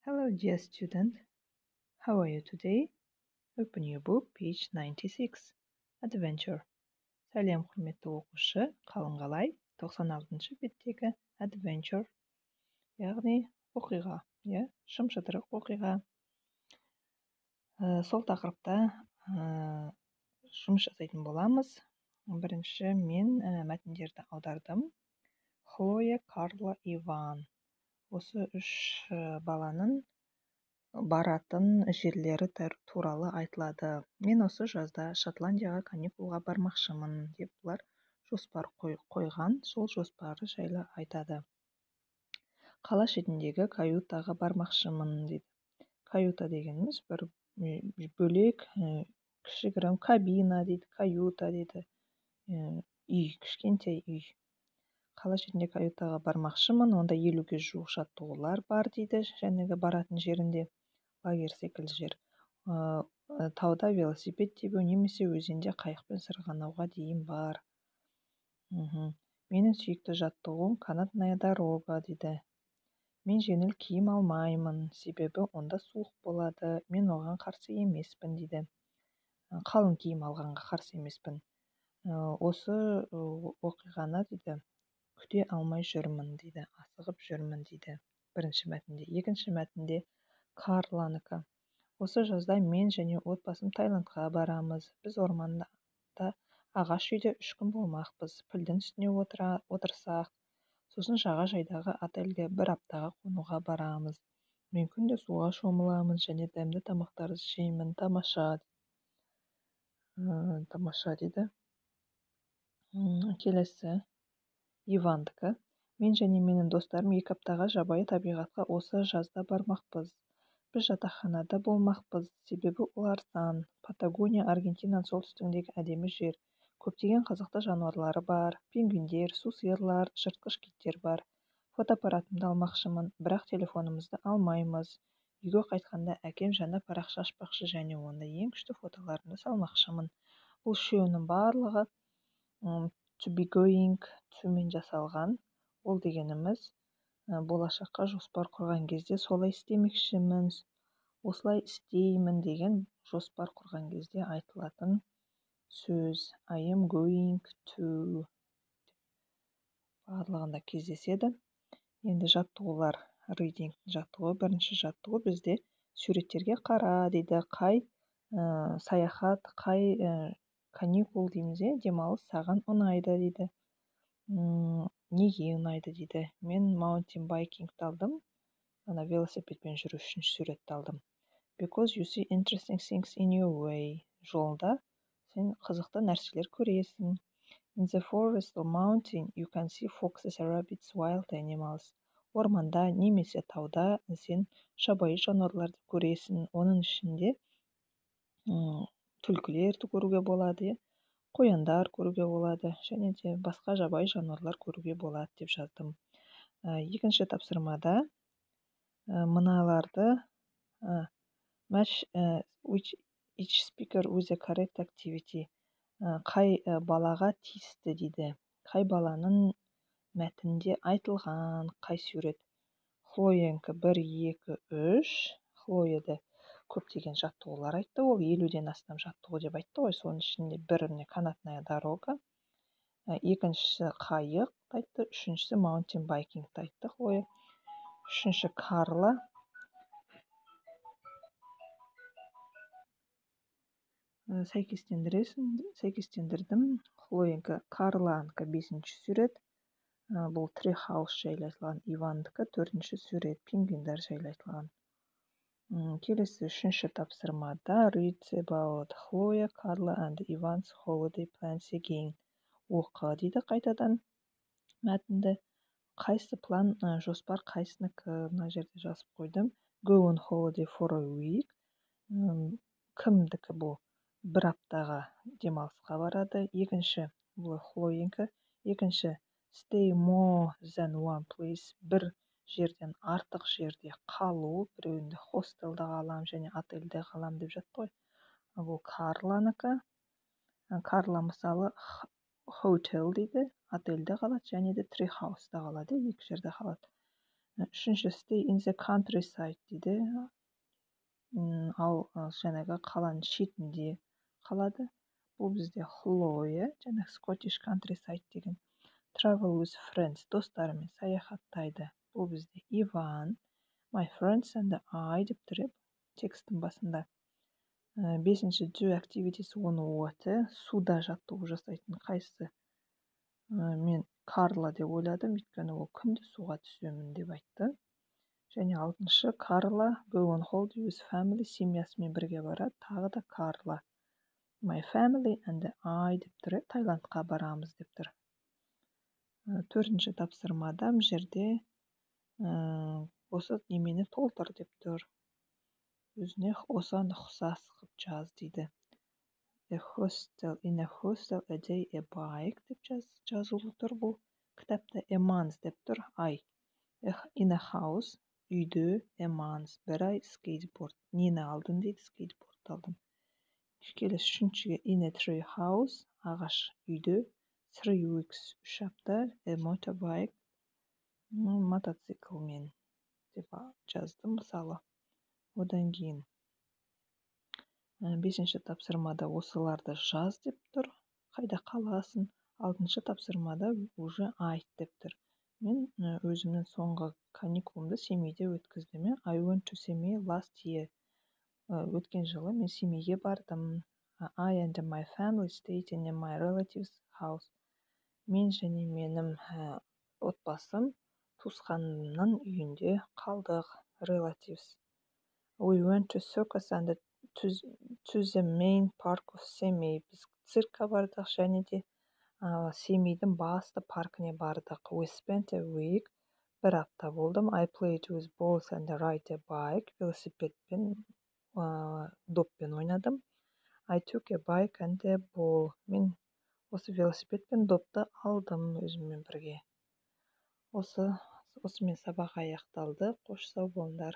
Hello, dear student. How are you today? Open your book, page 96. Adventure. Сәлем, құрметті оқушы. Қалың қалай? 96-шы беттегі Adventure, яғни оқиға, шым-шытырық оқиға. Сол тақырыпта жұмыс жасайтын боламыз. Бірінші мен мәтіндерді аудардым. Хлоя, Карла, Иван. Осы үш баланың баратын жерлері туралы айтылады. Мен осы жазда Шотландияға каникулға бармақшымын деп бұлар жоспар қойған, сол жоспары жайлы айтады. Қала шетіндегі каютаға бармақшымын дейді. Каюта дегеніміз бір бөлек кішігірім кабина дейді, каюта дейді. Үй, кішкентай үй. Қала шетінде каютаға бармақшымын, онда 50-ге жуық жаттығулар бар дейді, жәнегі баратын жерінде. Лагерь секілді жер. Тауда велосипед тебу немесе өзенде қайықпен сырғанауға дейін бар. Менің сүйікті жаттығуым канатная дорога дейді. Мен жеңіл киім алмаймын, себебі онда суық болады. Мен оған қарсы емеспін дейді. Қалың киім алғанға қарсы емеспін. Осы оқиғаны дейді, күте алмай жүрмін дейді, асығып жүрмін дейді. Бірінші мәтінде. Екінші мәтінде Карланыкі. Осы жазда мен және отбасым Таиландқа барамыз. Біз орманда ағаш үйде 3 күн болмақпыз. Пілдің үстіне отырсақ, сосын жағажайдағы отельге 1 аптаға қонуға барамыз. Мен күнде суға шомыламын және дәмді тамақтарды жеймін. Тамаша дейді. Келесі Ивандікі. Мен және менің достарым 2 аптаға жабайы табиғатқа осы жазда бармақпыз. Біз жатақханада болмақпыз, себебі ол арзан. Патагония, Аргентинаның солтүстігіндегі әдемі жер. Көптеген қызықты жануарлары бар. Пингвиндер, су сиырлар, жыртқыш киттер бар. Фотоаппаратымды алмақшымын, бірақ телефонымызды алмаймыз. Үйге қайтқанда әкем жаңа парақша ашпақшы және онда ең күшті фотоларымды салмақшымын. Бұл үшеуінің барлығы to be going to-мен жасалған. Ол дегеніміз болашаққа жоспар құрған кезде солай істемекшімін, осылай істеймін деген жоспар құрған кезде айтылатын сөз. I am going to. Барлығында кездеседі. Енді жаттығулар, reading жаттығуы. Бірінші жаттығу бізде суреттерге қара дейді. Қай саяхат, қай каникул дейміз, демалыс саған ұнайды дейді. Неге ұнайды дейді. Мен mountain biking алдым. Ана велосипедпен жүру үшін суретті алдым. Because you see interesting things in your way. Жолда сен қызықты нәрселер көресің. In the forest or mountain you can see foxes, rabbits, wild animals. Орманда немесе тауда сен жабайы жануарларды көресің. Оның ішінде түлкілерді көруге болады, қояндар көруге болады, және де басқа жабайы жануарлар көруге болады деп жаздым. Екінші тапсырмада мыналарды match each speaker with a correct activity. Қай балаға тиісті дейді. Қай баланың мәтінде айтылған, қай сурет. Хлоянкі 1, 2, 3. Хлояды көптеген жаттығулар айтты. Ол 50-ден астам жаттығу деп айтты ғой. Соның ішінде біріне канатная дорога, екіншісі қайық айтты, үшіншісі mountain biking айтты Хлоя. Үшінші Карла. Сәйкестендірдім. Хлоянкі Карланкі 5-ші сурет. Бұл treehouse жайлы айтылған. Ивандікі 4-ші сурет. Пингвиндар жайлы айтылған. Келесі 3-ші тапсырмада read about Хлоя, Карла and Ivan's holiday plans again. Оқы дейді қайтадан мәтінді. Қайсы план, жоспар қайсынікі, мына жерде жазып қойдым. Go on holiday for a week. Кімдікі бұл? 1 аптаға демалысқа барады. Екінші, бұл Хлоянкі. Екінші, stay more than one place. Bir жерден артық жерде қалу. Біреуінде хостелда қалам және отельде қалам деп жатты ғой. Бұл Карланыкі. Карла мысалы hotel дейді, отельде қалады және де treehouse'да қалады, 2 жерде қалады. Үшінші stay in the countryside дейді. Ал жаңағы қаланың шетінде қалады. Бұл бізде Хлоя, жаңағы Scottish countryside деген. Travel with friends, достарымен саяхаттайды. Бұл бізде Иван, my friends and I деп тұр текстің басында. Бесінші do activities on water, суда жаттығу жасайтын қайсысы? Мен Карла деп ойладым, өйткені ол күнде суға түсемін деп айтты. Және алтыншы Карла go on holiday with family, семьясымен бірге барады. Тағы да Карла. My family and I деп тұр, Таиландқа барамыз деп тұр. Төртінші тапсырмада бұл жерде осы немені толтыр деп тұр. Өзіне осыған ұқсас қылып жаз дейді. In a hostel, a day, a bike деп жазулы тұр. Бұл кітапта a month деп тұр, ай. In a house, үйде, a month, бір ай, skateboard. Нені алдым дейді, skateboard алдым. Келесі үшіншіге in a tree house, ағаш үйде, 3 weeks, 3 апта, a motorbike, мотоциклмен деп жаздым мысалы. Одан кейін бесінші тапсырмада осыларды жаз деп тұр, қайда қаласын. Алтыншы тапсырмада уже айт деп тұр. Мен өзімнің соңғы каникулымды семейде өткіздім. I went to Семей last year. Өткен жылы мен семейге бардым. I and my family stayed in my relatives' house. Мен және менің отбасым туысқанымның үйінде қалдық. Relatives. We went to circus and to the main park of Семей. Біз циркқа бардық және де Семейдің басты паркіне бардық. We spent a week. Бір апта болдым. I played with balls and ride a bike. Велосипедпен, доппен ойнадым. I took a bike and a ball. Мен осы велосипедпен допты алдым өзіммен бірге. Осымен сабақ аяқталды. Қош сау болыңдар.